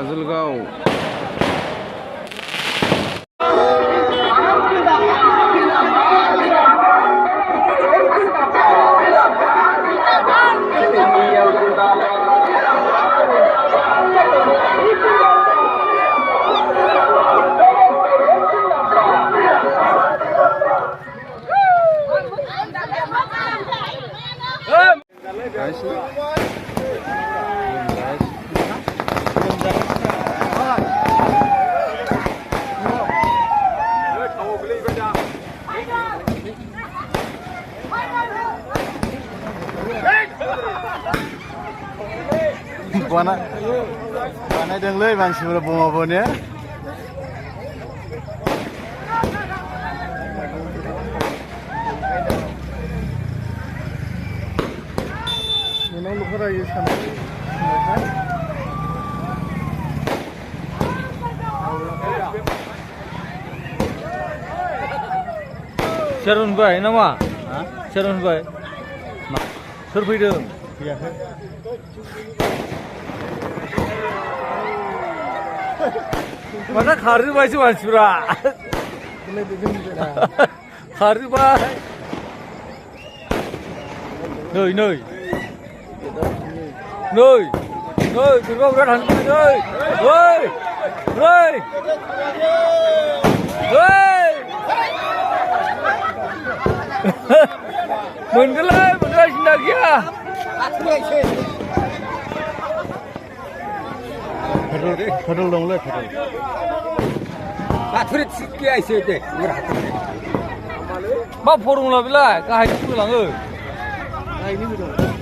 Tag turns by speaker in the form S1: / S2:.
S1: काजलगाव बानायदोंलै मानसिफोरा बमाबोनो उनाव लुखरायो सानाय
S2: Sharon Bay nama? Sharon Bay. Soर फैदों?
S1: फैयाखै
S2: Mana खारजोबायसो मानसिफ्रा खारजोबाय नै बोरैबा बिराद थांजोबबाय मोनगोनलै सिन्था गैया
S1: पेट्रल दंलै पेट्रल
S3: बाथुरि गैया एसे दे
S2: मा फर्मुला बेलाय गाहायजों फैलाङो
S1: गाहायनिबो दं